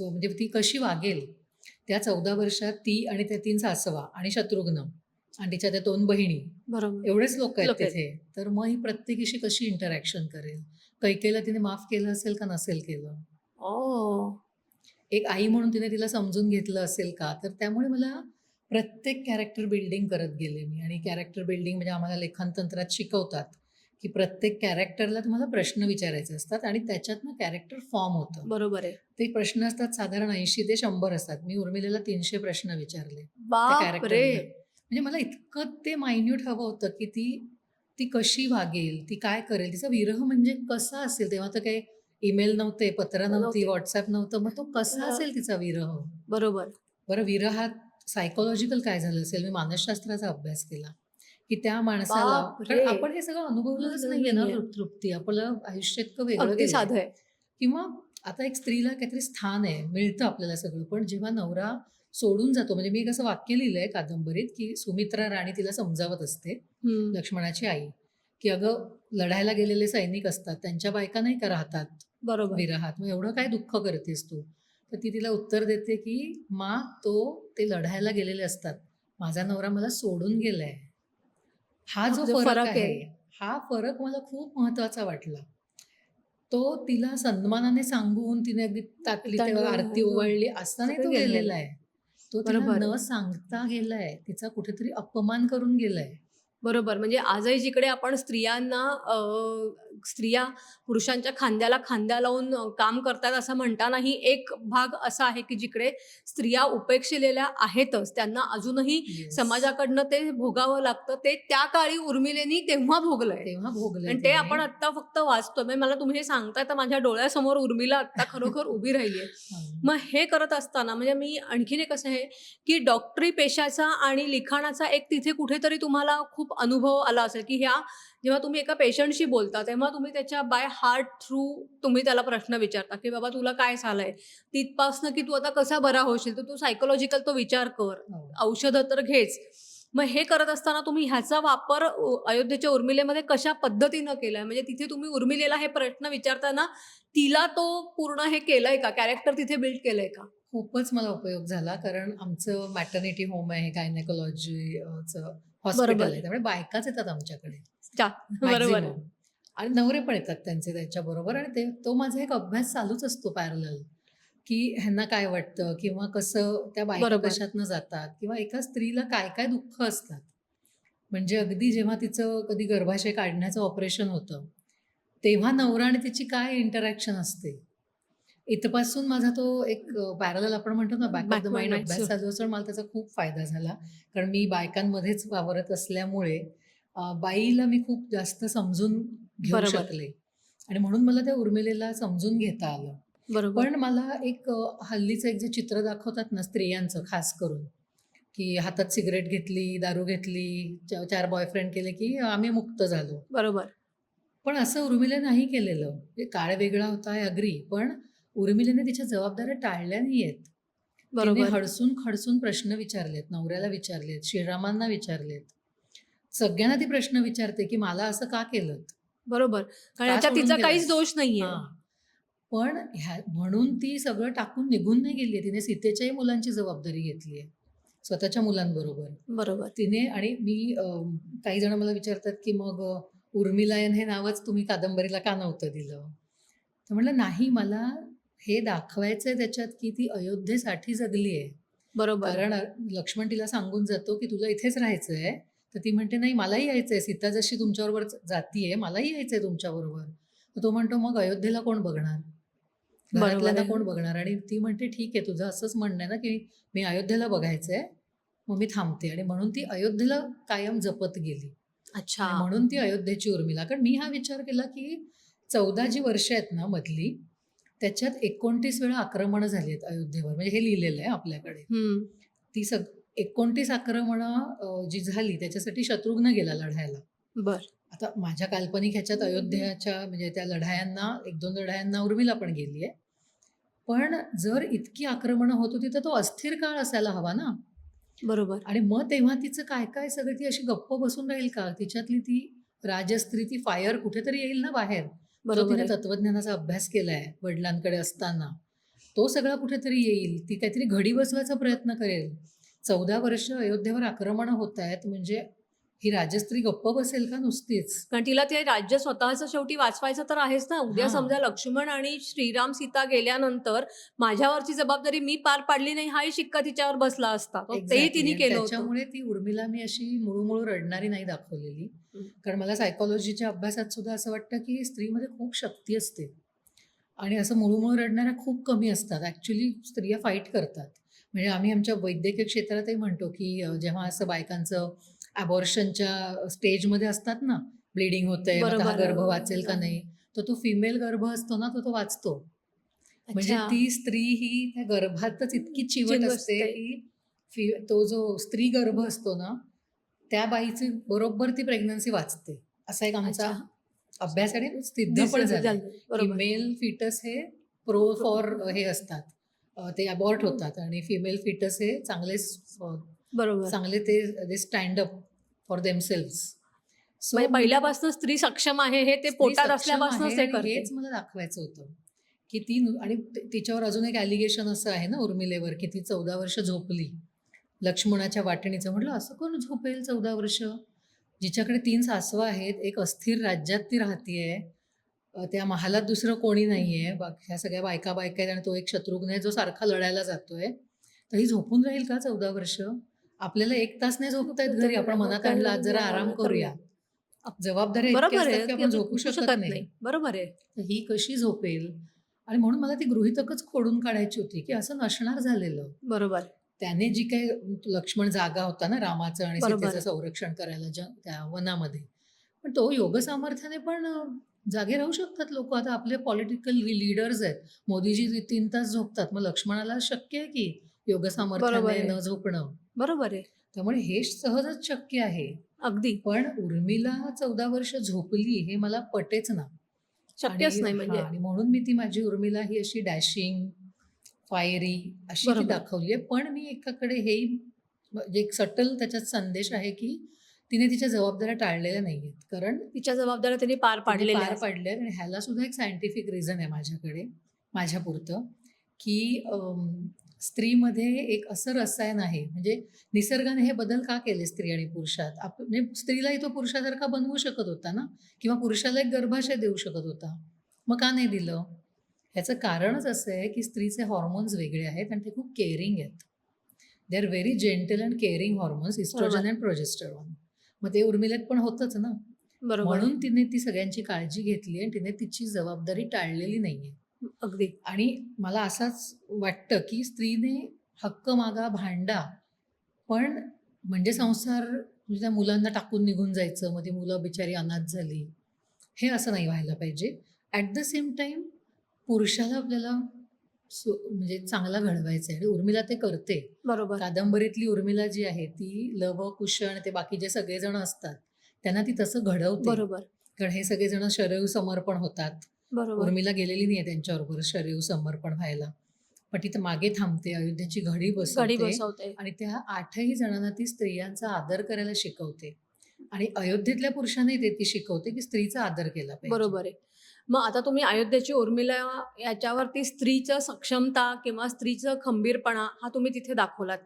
म्हणजे ती कशी वागेल. त्या 14 वर्षात ती आणि त्या 3 सासवा आणि शत्रुघ्न आणि तिच्या त्या 2 बहिणी, बरोबर एवढेच लोक आहेत लोक आहेत. तिथे. तर मग ही प्रत्येकीशी कशी इंटरॅक्शन करेल. कैकेयीला तिने माफ केलं असेल का नसेल केलं. ओ एक आई म्हणून तिने तिला समजून घेतलं असेल का. तर त्यामुळे मला प्रत्येक कॅरेक्टर बिल्डिंग करत गेले मी. आणि कॅरेक्टर बिल्डिंग म्हणजे आम्हाला लेखनतंत्रात शिकवतात, की प्रत्येक कॅरेक्टरला तुम्हाला प्रश्न विचारायचे असतात आणि त्याच्यातनं कॅरेक्टर फॉर्म होतं. बरोबर आहे. ते प्रश्न असतात साधारण 80 ते 100 असतात. मी उर्मिलेला 300 प्रश्न विचारले त्या बाप रे कॅरेक्टरला. म्हणजे मला इतकं ते मायन्यूट हवं होतं, की ती ती कशी वागेल, ती काय करेल, तिचा विरह म्हणजे कसा असेल. तेव्हा तर काही ईमेल नव्हते, पत्र नव्हती, नव्हते. WhatsApp नव्हतं. मग तो कसा अ, असेल तिचा विरह. बरोबर बरं, विरहात सायकॉलॉजिकल काय झालं असेल. मी मानसशास्त्राचा अभ्यास केला, की त्या माणसाला, बाप कारण रे आपण हे सगळं अनुभवलेलंच नाहीये ना नाहीये. तृप्ती. आपलं आयुष्य इतकं वेगळं अगदी गेलंय. साधं आहे. किंवा आता एक स्त्रीला काहीतरी स्थान आहे, मिळतं आपल्याला सगळं. पण जेव्हा नवरा सोडून जातो, म्हणजे मी एक असं वाक्य लिहिलंय कादंबरीत, की सुमित्रा राणी तिला समजावत असते, हम्म. लक्ष्मणाची आई, की "अगं, लढायला गेलेले सैनिक असतात, त्यांच्या बायका नाही का राहतात बरोबर विरहात, मग एवढं काय दुःख करतेस तू?" तर ती तिला उत्तर देते, की "मा, ते लढायला गेलेले असतात. माझा नवरा मला सोडून गेलाय." हा हा जो जो फरक फरक आहे, आहे. हा फरक मला खूप महत्त्वाचा वाटला. तो तिला सन्मानाने सांगून तिने अगदी ताटली तेव्हा आरती ओवाळली असता नाही सगळं तो गेलेलं आहे. गेलेला आहे. तो तिला बरोबर न सांगता गेलाय. तिचा कुठेतरी अपमान करून गेलाय. बरोबर. म्हणजे आजही जिकडे आपण स्त्रियांना स्त्रिया पुरुषांच्या खांद्याला खांदा लावून काम करतात असं म्हणतानाही एक भाग असा आहे, की जिकडे स्त्रिया उपेक्षिलेल्या आहेतच. त्यांना अजूनही येस. समाजाकडनं ते भोगावं लागतं. ते त्या काळी उर्मिलेनी तेव्हा भोगलंय. तेव्हा भोगलंय आणि ते तिने. आपण आत्ता फक्त वाचतोय. म्हणजे मला तुम्ही हे सांगताय तर माझ्या डोळ्यासमोर उर्मिला आत्ता खरोखर उभी राहिली आहे. हां. मग हे करत असताना म्हणजे मी आणखीन एक असं आहे, की डॉक्टरी पेशाचा आणि लिखाणाचा एक तिथे कुठेतरी तुम्हाला खूप अनुभव आला असेल, की जेव्हा तुम्ही एका पेशंटशी बोलता, तेव्हा तुम्ही त्याच्या बाय हार्ट थ्रू तुम्ही त्याला प्रश्न विचारता, की "बाबा तुला काय झालंय?" तिथपासनं की "तू आता कसा बरा होशील?" तर तू सायकॉलॉजिकल तो विचार कर. हो. औषधं तर घेच. मग हे करत असताना तुम्ही ह्याचा वापर अयोध्येच्या उर्मिलेमध्ये कशा पद्धतीनं केलाय? म्हणजे तिथे तुम्ही उर्मिलेला हे प्रश्न विचारताना तिला तो पूर्ण हे केलंय का? कॅरेक्टर तिथे बिल्ड केलंय का? खूपच मला उपयोग झाला. कारण आमचं मॅटर्निटी होम आहे, गायनेकॉलॉजीचं हॉस्पिटल बरोबर. आहे. त्यामुळे बायकाच येतात आमच्याकडे चा बरोबर आहे. मॅक्सिमम. आणि नवरे पण येतात त्यांचे त्यांच्याबरोबर आणि तो माझा एक अभ्यास चालूच असतो पॅरलल, की ह्यांना काय वाटतं किंवा कसं त्या बायका बरोबर. कशातनं जातात किंवा एका स्त्रीला काय-काय दुःख असतात. म्हणजे अगदी जेव्हा तिचं कधी गर्भाशय काढण्याचं ऑपरेशन होतं, तेव्हा नवरा आणि तिची काय इंटरॅक्शन असते. इथपासून माझा तो एक पॅरलल आपण म्हणतो ना, back of the backward mind mind अभ्यास झाला असेल. मला त्याचा खूप फायदा झाला. कारण मी बायकांमध्येच वावरत असल्यामुळे बाईला मी खूप जास्त समजून घेऊ बरोबर, शकले आणि म्हणून मला त्या उर्मिलेला समजून घेता आलं. बरोबर. पण मला एक हल्लीचं एक जे चित्र दाखवतात ना स्त्रियांचं खास करून, की हातात सिगारेट घेतली, दारू घेतली, 4 बॉयफ्रेंड केले, की आम्ही मुक्त झालो. बरोबर, पण असं उर्मिला नाही केलेलं. म्हणजे काळ वेगळा होता आय अग्री. पण उर्मिलेने तिच्या जबाबदाऱ्या टाळल्या नाहीयेत. तिने बरोबर, हडसून-खडसून प्रश्न विचारलेत, नवऱ्याला विचारलेत, श्रीरामांना विचारलेत. सगळ्यांना ती प्रश्न विचारते, की मला असं का केलंत? बरोबर. कारण का ह्याच्यात सोडून तिचा काहीच गेलास? दोष नाहीये. हां. पण म्हणून ती सगळं टाकून निघून नाही गेली आहे. तिने सीतेच्याही मुलांची जबाबदारी घेतली आहे. स्वतःच्या मुलांबरोबर. बरोबर. तिने आणि मी काही जण मला विचारतात, की मग उर्मिलायन हे नावच तुम्ही कादंबरीला का नव्हतं दिलं? तर म्हटलं नाही मला हे दाखवायचंय त्याच्यात, की ती अयोध्येसाठी जगली आहे. बरोबर. कारण लक्ष्मण तिला सांगून जातो, की तुला इथेच राहायचंय. तर ती म्हणते, "नाही मलाही यायचंय. सीता जशी तुमच्याबरोबर जातीये, मलाही यायचंय तुमच्याबरोबर." तर तो म्हणतो, "मग अयोध्येला कोण बघणार? बरोबर घरातल्यांना आहे. कोण बघणार?" आणि ती म्हणते, "ठीक आहे, तुझं असंच म्हणणं आहे ना, की मी अयोध्येला बघायचंय, मग मी थांबते." आणि म्हणून ती अयोध्येला कायम जपत गेली. अच्छा. आणि म्हणून ती अयोध्येची उर्मिला. कारण मी हा विचार केला, की 14 जी वर्ष आहेत ना मधली, त्याच्यात 29 वेळा आक्रमणं झाली आहेत अयोध्येवर. म्हणजे हे लिहिलेलं आहे आपल्याकडे. हं. ती 29 आक्रमणं जी झाली त्याच्यासाठी शत्रुघ्न गेला लढायला. बरं. आता माझ्या काल्पनिक ह्याच्यात अयोध्याच्या म्हणजे त्या लढायांना 1-2 लढायांना उर्मिला पण गेली आहे. पण जर इतकी आक्रमणं होत होती, तर तो अस्थिर काळ असायला हवा ना. बरोबर. आणि मग तेव्हा तिचं काय-काय सगळं ती अशी गप्प बसून राहील का? तिच्यातली ती राजस्त्री, ती फायर कुठेतरी येईल ना बाहेर. जो बरोबर तिने आहे. तत्त्वज्ञानाचा अभ्यास केलाय वडिलांकडे असताना. तो सगळा कुठेतरी येईल. ती काहीतरी घडी बसवायचा प्रयत्न करेल. 14 वर्ष अयोध्येवर आक्रमणं होतायत म्हणजे ही राजस्त्री गप्प बसेल का नुसतीच? कारण तिला ते राज्य स्वतःचं शेवटी वाचवायचं तर आहेच ना. उद्या हां. समजा लक्ष्मण आणि श्रीराम, सीता गेल्यानंतर माझ्यावरची जबाबदारी मी पार पाडली नाही हाही शिक्का तिच्यावर बसला असता. तर तेही एक्झॅक्टली तिने आणि केलं होतं. त्याच्यामुळे ती उर्मिला मी अशी मुळू-मुळू रडणारी नाही दाखवलेली. हं. कारण मला सायकॉलॉजीच्या अभ्यासात सुद्धा असं वाटतं, की स्त्रीमध्ये खूप शक्ती असते आणि असं मुळू-मुळू रडणाऱ्या खूप कमी असतात. ॲक्चुअली स्त्रिया फाईट करतात. म्हणजे आम्ही आमच्या वैद्यकीय क्षेत्रातही म्हणतो, की जेव्हा असं बायकांचं अबॉर्शनच्या स्टेजमध्ये असतात ना, ब्लीडिंग होतंय, मग आता हा बरोबर. गर्भ वाचेल का नाही? तर तो फिमेल गर्भ असतो ना, तो तो वाचतो. म्हणजे अच्छा. ती स्त्री ही त्या गर्भातच इतकी चिवट असते, चिंगसते. की तो जो स्त्री गर्भ असतो ना, त्या बाईची बरोबर ती प्रेग्नन्सी वाचते. असा एक आमचा अच्छा. अभ्यास आणि सिद्ध पण दिसेल झालंय, झालं. की बरोबर. मेल फिटस हे फॉर हे असतात. ते अबॉर्ट होतात आणि फिमेल फिटस हे बरोबर. चांगले ते stand up for themselves. So म्हणजे पहिल्यापासून स्त्री सक्षम आहे हे ते स्त्री पोटात सक्षम आहे असल्यापासूनच ते आणि करते. हेच मला दाखवायचं होतं, की ती आणि तिच्यावर अजून एक ॲलिगेशन असं आहे ना उर्मिलेवर, की ती 14 वर्ष झोपली. लक्ष्मणाच्या वाटणीचं. म्हटलं असं कोण झोपेल 14 वर्ष? जिच्याकडे 3 सासवा आहेत, एक अस्थिर राज्यात ती राहतीये. त्या महालात दुसरं कोणी नाहीये. ह्या सगळ्या बायका-बायका आहेत आणि तो एक शत्रुघ्न आहे, जो सारखा लढायला जातोय. तर ही झोपून राहील का 14 वर्ष? आपल्याला 1 तास नाही झोपता येत घरी. आपण मनात आणलं आज जरा आराम करूया. जबाबदाऱ्या इतक्या बरोबर असतात, आहे, की की आपण आपण झोपू झोपू शकत शकत नाही. नाही. बरोबर आहे. तर ही कशी झोपेल? आणि म्हणून मला ती गृहीतकच खोडून काढायची होती, की असं नसणार झालेलं. बरोबर. त्याने जी काही लक्ष्मण जागा होता ना रामाचं आणि सीतेचं बरोबर. संरक्षण करायला त्या वनामध्ये. पण तो योगसामर्थ्याने पण जागे राहू शकतात लोकं. आता आपले पॉलिटिकल लीडर्स आहेत. मोदीजी 3 तास झोपतात. मग लक्ष्मणाला शक्य आहे की बरोबर योगसामर्थ्याने आहे. न झोपणं. बरोबर आहे. त्यामुळे हे सहजच शक्य आहे. अगदी. पण उर्मिला 14 वर्ष झोपली हे मला पटेच ना. आणि शक्यच नाही हां म्हणजे. आणि म्हणून मी ती माझी उर्मिला ही अशी डॅशिंग, फायरी अशी ती बरोबर. दाखवली आहे. पण मी एकाकडे हेही म्हणजे एक सटल त्याच्यात संदेश आहे, की तिने तिच्या जबाबदाऱ्या टाळलेल्या नाहीयेत. कारण तिच्या जबाबदाऱ्या त्यांनी पार तिने पाडलेल्या पार आहेत. पाडल्या आणि ह्याला सुद्धा एक सायंटिफिक रिझन आहे माझ्याकडे, माझ्यापुरतं, की स्त्रीमध्ये एक असं रसायन आहे, म्हणजे निसर्गाने हे बदल का केले स्त्री आणि पुरुषात? म्हणजे स्त्रीलाही तो पुरुषासारखा बनवू शकत होता ना किंवा पुरुषाला एक गर्भाशय देऊ शकत होता. मग का नाही दिलं? ह्याचं कारणच असं आहे, की स्त्रीचे हॉर्मोन्स वेगळे आहेत आणि ते खूप केअरिंग आहेत. They are very gentle and caring hormones estrogen बरोबर. And progesterone. मग ते उर्मिलेत पण होतंच ना. बरोबर आहे. म्हणून तिने ती सगळ्यांची काळजी घेतली आणि तिने तिची जबाबदारी टाळलेली नाहीये. अगदी. आणि मला असंच वाटतं, की स्त्रीने हक्क मागा, भांडा, पण म्हणजे संसार म्हणजे त्या मुलांना टाकून निघून जायचं, मग ती मुलं बिचारी अनाथ झाली, हे असं नाही व्हायला पाहिजे. ॲट द सेम टाईम पुरुषाला आपल्याला म्हणजे चांगला घडवायचं आहे आणि उर्मिला ते करते. बरोबर. कादंबरीतली उर्मिला जी आहे ती लव, कुशन ते बाकी जे सगळेजण असतात, त्यांना ती तसं घडवते. बरोबर. कारण हे सगळेजण शरयू समर्पण होतात. बरोबर. उर्मिला गेलेली नाहीये त्यांच्याबरोबर शरयू समर्पण व्हायला. पण ती तर मागे थांबते, अयोध्येची घडी घडी बसवते बसवते. आणि त्या 8ही जणांना ती स्त्रियांचा आदर करायला शिकवते. आणि अयोध्येतल्या पुरुषांनाही ते ती शिकवते, की स्त्रीचा आदर केला पाहिजे. बरोबर आहे. मग आता तुम्ही अयोध्येची उर्मिला याच्यावरती स्त्रीचं सक्षमता किंवा स्त्रीचं खंबीरपणा हा तुम्ही तिथे दाखवलात.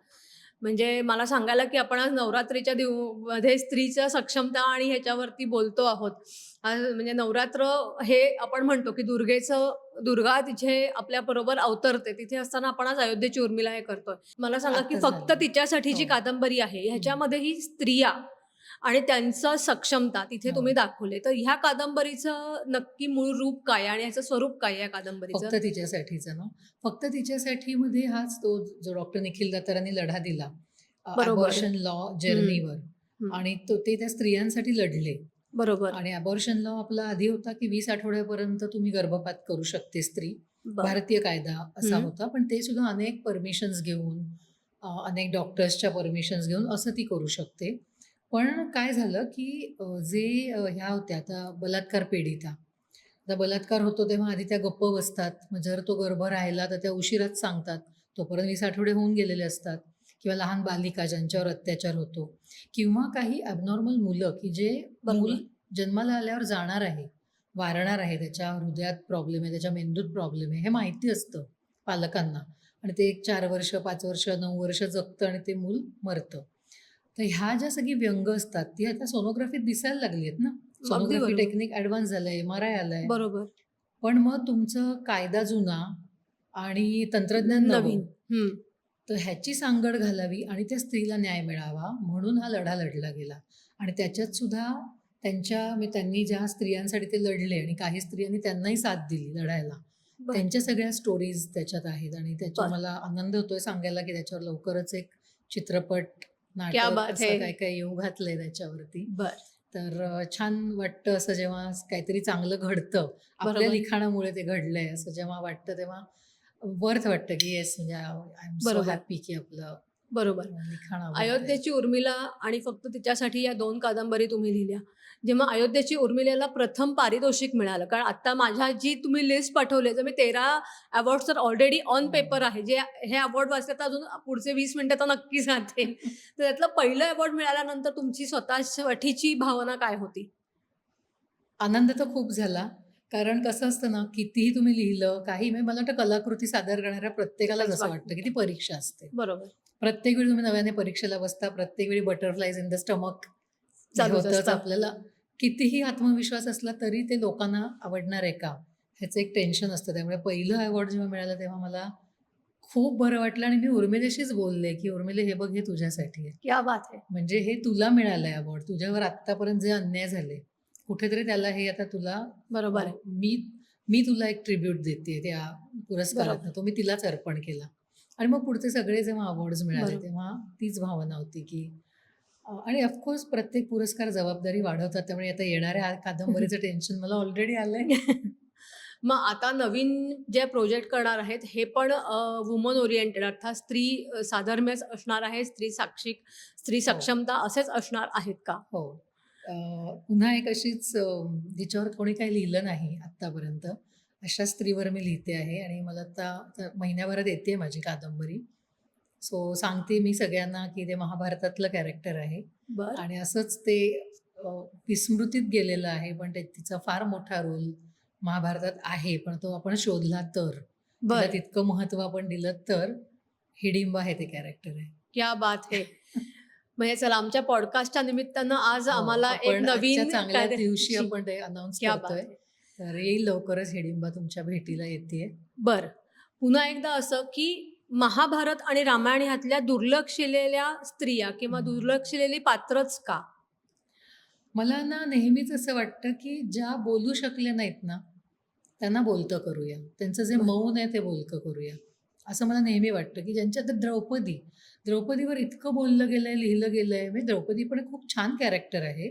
म्हणजे मला सांगायला की आपण आज नवरात्रीच्या मध्ये स्त्रीचं सक्षमता आणि ह्याच्यावरती बोलतो आहोत. आज म्हणजे नवरात्र हे आपण म्हणतो की दुर्गा तिथे आपल्याबरोबर अवतरते. तिथे असताना आपण आज अयोध्येची उर्मिला हे करतोय. मला सांगा की आत्ता फक्त झालं. तिच्यासाठी जी हो. कादंबरी आहे ह्याच्यामध्येही स्त्रिया आणि त्यांचं सक्षमता तिथे हो. तुम्ही दाखवले. तर ह्या कादंबरीचं नक्की मूळ रूप काय आहे आणि ह्याचं स्वरूप काय आहे या कादंबरीचं? फक्त तिच्यासाठीचा ना, फक्त तिच्यासाठीमध्ये हाच तो जो डॉक्टर निखिल दत्तारांनी लढा दिला बरोबर. अबॉर्शन लॉ हं, जर्नीवर. हं. आणि ते त्या स्त्रियांसाठी लढले. बरोबर. आणि अबॉर्शन लॉ आपला आधी होता, की 20 आठवड्यापर्यंत तुम्ही गर्भपात करू शकते स्त्री. बरं. भारतीय कायदा असा हं. होता. पण ते सुद्धा अनेक परमिशन्स घेऊन, अनेक डॉक्टर्सच्या परमिशन्स घेऊन असं ती करू शकते. पण काय झालं, की ह्या होत्या आता बलात्कार पीडिता. आता बलात्कार होतो तेव्हा आधी त्या गप्प बसतात. मग जर तो गर्भ राहिला तर त्या उशिराच सांगतात. तोपर्यंत 20 आठवडे होऊन गेलेले असतात. किंवा लहान बालिका ज्यांच्यावर अत्याचार होतो किंवा काही ॲबनॉर्मल मुलं, की जे मूल बरोबर. जन्माला आल्यावर जाणार आहे, वारणार आहे, त्याच्या हृदयात प्रॉब्लेम आहे, त्याच्या मेंदूत प्रॉब्लेम आहे, हे माहिती असतं पालकांना. आणि ते एक 4 वर्ष, 5 वर्ष, 9 वर्ष जगतं आणि ते मूल मरतं. तर ह्या ज्या सगळी व्यंग असतात, ती आता सोनोग्राफीत दिसायला लागली आहेत ना. अगदी सोनोग्राफी बरोबर. टेक्निक ॲडव्हान्स झालंय, एम-आर-आय आलाय. बरोबर. पण मग तुमचं कायदा जुना आणि तंत्रज्ञान नवं. नवीन. हं. तर ह्याची सांगड घालावी आणि त्या स्त्रीला न्याय मिळावा म्हणून हा लढा लढला गेला. आणि त्याच्यात सुद्धा त्यांनी ज्या स्त्रियांसाठी ते लढले आणि काही स्त्रियांनी त्यांनाही साथ दिली लढायला. बरं. त्यांच्या सगळ्या स्टोरीज त्याच्यात आहेत आणि त्याच्यावर बरं. मला आनंद होतोय सांगायला, की त्याच्यावर लवकरच एक चित्रपट, क्या नाटक बात असं है! काय-काय येऊ घातलंय त्याच्यावरती. बरं. तर छान वाटतं असं जेव्हा काहीतरी चांगलं घडतं. आपल्या बरोबर. लिखाणामुळे ते घडलंय असं जेव्हा वाटतं तेव्हा वर्थ वाटतं, की येस म्हणजे आय एम सो बरोबर. हॅपी की आपलं बरोबर. लिखाण आवडतंय. अयोध्येची उर्मिला आणि फक्त तिच्यासाठी या 2 कादंबरी तुम्ही लिहिल्या. जेव्हा अयोध्येची उर्मिलेला प्रथम पारितोषिक मिळालं, कारण आता माझ्या जी तुम्ही लिस्ट पाठवली तर मी 13 अवॉर्ड्स तर ऑलरेडी ऑन पेपर आहे. जे हे अवॉर्ड वाचले तर अजून पुढचे 20 मिनिटं तर नक्कीच जातील. तर त्यातलं पहिलं अवॉर्ड मिळाल्यानंतर तुमची स्वतःसाठीची भावना काय होती? आनंद तर खूप झाला. कारण कसं असतं ना, कितीही तुम्ही लिहिलं, काही म्हणजे मला वाटतं कलाकृती सादर करणाऱ्या प्रत्येकालाच काहीच असं वाटत वाटतं, की नाही. ती परीक्षा असते. बरोबर. प्रत्येक वेळी तुम्ही नव्याने परीक्षेला बसता, प्रत्येक वेळी बटरफ्लायज इन द स्टमक हे चालूच होतंच. असतं. आपल्याला कितीही आत्मविश्वास असला तरी ते लोकांना आवडणार आहे का? ह्याचं एक टेन्शन असतं. त्यामुळे पहिलं अवॉर्ड जेव्हा मिळालं तेव्हा मला खूप बरं वाटलं आणि मी उर्मिलेशीच बोलले, की "उर्मिले हे बघ हे तुझ्यासाठी आहे. क्या बात है! म्हणजे हे तुला मिळालंय अवॉर्ड. तुझ्यावर आत्तापर्यंत जे अन्याय झाले, कुठेतरी त्याला हे आता तुला बरोबर आहे. मी मी तुला एक ट्रिब्यूट देतेय त्या पुरस्कारातनं." बरोबर. तो मी तिलाच अर्पण केला. आणि मग पुढचे सगळे जेव्हा अवॉर्ड्स मिळाले, बरोबर. तेव्हा तीच भावना होती, की आणि ऑफकोर्स प्रत्येक पुरस्कार जबाबदारी वाढवतात. त्यामुळे आता येणाऱ्या कादंबरीचं टेन्शन मला ऑलरेडी आलंय. मग आता नवीन जे प्रोजेक्ट करणार आहेत, हे पण वुमन ओरिएंटेड अर्थात स्त्री साधर्म्यच असणार आहे, स्त्री हो, सक्षमता असेच असणार आहेत का? हो. अ, पुन्हा एक अशीच जिच्यावर कोणी काही लिहिलं नाही आत्तापर्यंत, अशा स्त्रीवर मी लिहिते आहे आणि मला आता महिन्याभरात येतेय माझी कादंबरी. सो सांगते मी सगळ्यांना, की ते महाभारतातलं कॅरेक्टर आहे बरं, आणि असंच ते विस्मृतीत गेलेलं आहे, पण तिचा फार मोठा रोल महाभारतात आहे. पण तो आपण शोधला तर, तिला बरं. तितकं महत्त्व आपण दिलं तर, हिडिंबा हे ते कॅरेक्टर आहे. क्या बात है! म्हणजे चला आमच्या पॉडकास्टच्या निमित्तानं आज हो, आम्हाला एक आपण आजच्या नवीन चांगल्या दिवशी आपण ते अनाउन्स क्या करतोय. बात है! तर येईल लवकरच हिडिंबा तुमच्या भेटीला येतेय. बरं. पुन्हा एकदा असं, की महाभारत आणि रामायण ह्यातल्या दुर्लक्षिलेल्या स्त्रिया किंवा हं. दुर्लक्षिलेली पात्रच का? मला ना नेहमीच असं वाटतं, की ज्या बोलू शकल्या नाहीत ना, त्यांना बोलतं करूया. त्यांचं जे बरं. मौन आहे ते बोलकं करूया. असं मला नेहमी वाटतं, की ज्यांच्या आता द्रौपदीवर इतकं बोललं गेलंय, लिहिलं गेलंय. म्हणजे द्रौपदी पण एक खूप छान कॅरेक्टर आहे.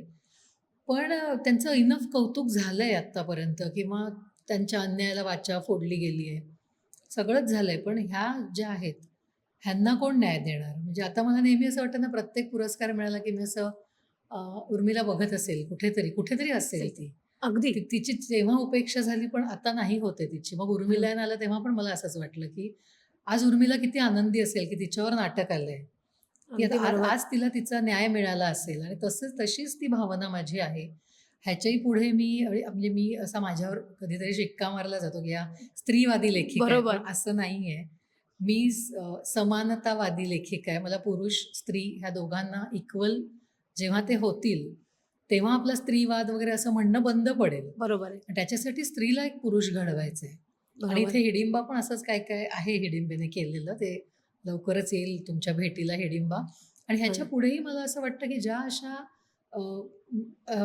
पण त्यांचं इनफ कौतुक झालंय आत्तापर्यंत किंवा त्यांच्या अन्यायाला वाचा फोडली गेली आहे. सगळंच झालंय. पण ह्या ज्या आहेत, ह्यांना कोण न्याय देणार? म्हणजे आता मला नेहमी असं वाटतं ना, प्रत्येक पुरस्कार मिळाला की मी असं अ, उर्मिला बघत असेल कुठेतरी, कुठेतरी असेल ती. अगदी. तिची तेव्हा उपेक्षा झाली, पण आता नाही होते तिची. मग हं. उर्मिला आला तेव्हा पण मला असंच वाटलं, की आज उर्मिला किती आनंदी असेल, की तिच्यावर नाटक आलंय. ती आता अगदी आज बरोबर. आज तिला तिचा न्याय मिळाला असेल आणि तशीच ती भावना माझी आहे. ह्याच्याही पुढे म्हणजे मी असा माझ्यावर कधीतरी शिक्का मारला जातो, की या स्त्रीवादी लेखिका आहे. पण बरोबर. असं नाहीये. मी समानतावादी लेखिका आहे. मला पुरुष, स्त्री ह्या दोघांना इक्वल जेव्हा ते होतील, तेव्हा आपला स्त्रीवाद वगैरे असं म्हणणं बंद पडेल. बरोबर आहे. त्याच्यासाठी स्त्रीला एक पुरुष घडवायचा आहे. आणि बरोबर. इथे हिडिंबा पण असंच काय-काय आहे हिडिंबेने केलेलं. ते लवकरच येईल तुमच्या भेटीला हिडिंबा. आणि ह्याच्या हं. पुढेही मला असं वाटतं, की ज्या अशा अ,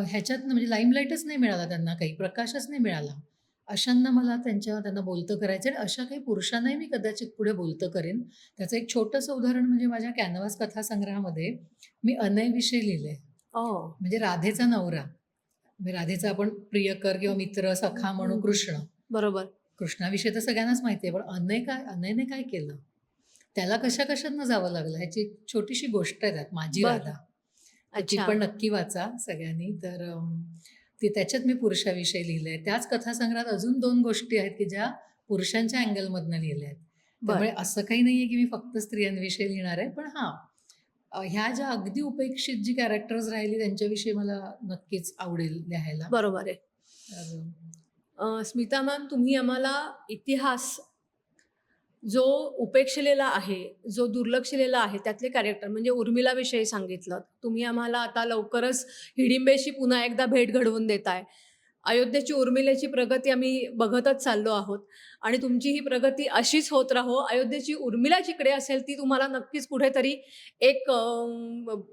ह्याच्यातनं म्हणजे लाईमलाईटच नाही मिळाला त्यांना काही, प्रकाशच नाही मिळाला. अशांना मला त्यांना बोलतं करायचं आणि अशा काही पुरुषांनाही मी कदाचित पुढे बोलतं करेन. त्याचं एक छोटंसं उदाहरण म्हणजे माझ्या कॅनव्हास कथासंग्रहामध्ये मी अनयविषयी लिहिलंय. ओह! म्हणजे राधेचा नवरा. म्हणजे राधेचा आपण प्रियकर किंवा मित्र, हं, सखा म्हणू हं. कृष्ण. बरोबर. कृष्णाविषयी तर सगळ्यांनाच माहिती आहे. पण अनयने काय केलं? त्याला कशा-कशातनं जावं लागलं ह्याची एक छोटीशी गोष्ट आहे त्यात, माझी राधा. बरं. तर ती अच्छा. पण नक्की वाचा सगळ्यांनी. तर ते त्याच्यात मी पुरुषाविषयी लिहिलंय. त्याच कथासंग्रहात अजून 2 गोष्टी आहेत, की ज्या पुरुषांच्या अँगलमधनं लिहिल्या आहेत. त्यामुळे बरं. असं काही नाहीये, की मी फक्त स्त्रियांविषयी लिहिणार आहे. पण हां, ह्या ज्या अगदी उपेक्षित जी कॅरेक्टर्स राहिली त्यांच्याविषयी मला नक्कीच आवडेल लिहायला. बरोबर आहे. तर स्मिता मॅम, तुम्ही आम्हाला इतिहास जो उपेक्षलेला आहे, जो दुर्लक्षलेला आहे, त्यातले कॅरेक्टर म्हणजे उर्मिलाविषयी सांगितलंत. तुम्ही आम्हाला आता लवकरच हिडिंबेशी पुन्हा एकदा भेट घडवून देताय. अयोध्येची उर्मिलेची प्रगती आम्ही बघतच चाललो आहोत आणि तुमची ही प्रगती अशीच होत राहो. अयोध्येची उर्मिला जिकडे असेल, ती तुम्हाला नक्कीच कुठेतरी एक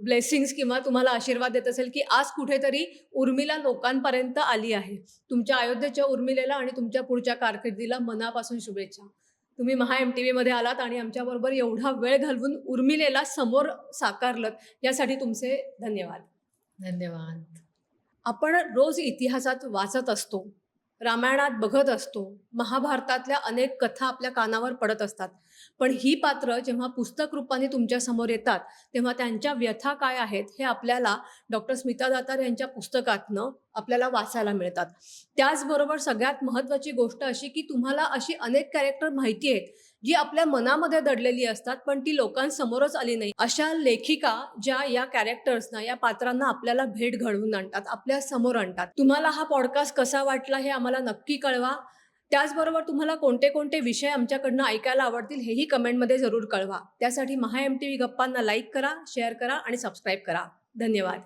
ब्लेसिंग्ज किंवा तुम्हाला आशीर्वाद देत असेल, की आज कुठेतरी उर्मिला लोकांपर्यंत आली आहे. तुमच्या अयोध्येच्या उर्मिलेला आणि तुमच्या पुढच्या कारकिर्दीला मनापासून शुभेच्छा. तुम्ही महा एम-टी-व्हीमध्ये आलात आणि आमच्याबरोबर एवढा वेळ घालवून उर्मिलेला समोर साकारलत, यासाठी तुमचे धन्यवाद. धन्यवाद. आपण रोज इतिहासात वाचत असतो, रामायणात बघत असतो, महाभारतातल्या अनेक कथा आपल्या कानावर पडत असतात. पण ही पात्र जेव्हा पुस्तक रूपाने तुमच्या समोर येतात, तेव्हा त्यांच्या व्यथा काय आहेत हे आपल्याला डॉक्टर स्मिता दातार यांच्या पुस्तकातनं आपल्याला वाचायला मिळतात. त्याचबरोबर सगळ्यात महत्त्वाची गोष्ट अशी, की तुम्हाला अशी अनेक कॅरेक्टर माहिती आहेत, जी आपल्या मनामध्ये दडलेली असतात, पण ती लोकांसमोरच आली नाही. अशा लेखिका ज्या या कॅरेक्टर्सना, या पात्रांना आपल्याला भेट घडवून आणतात, आपल्या समोर आणतात. तुम्हाला हा पॉडकास्ट कसा वाटला हे आम्हाला नक्की कळवा. त्याचबरोबर तुम्हाला कोणते कोणते विषय आमच्याकडनं ऐकायला आवडतील हेही कमेंटमध्ये जरूर कळवा. त्यासाठी महा एम-टी-व्ही गप्पांना लाईक करा, शेअर करा आणि सबस्क्राईब करा. धन्यवाद.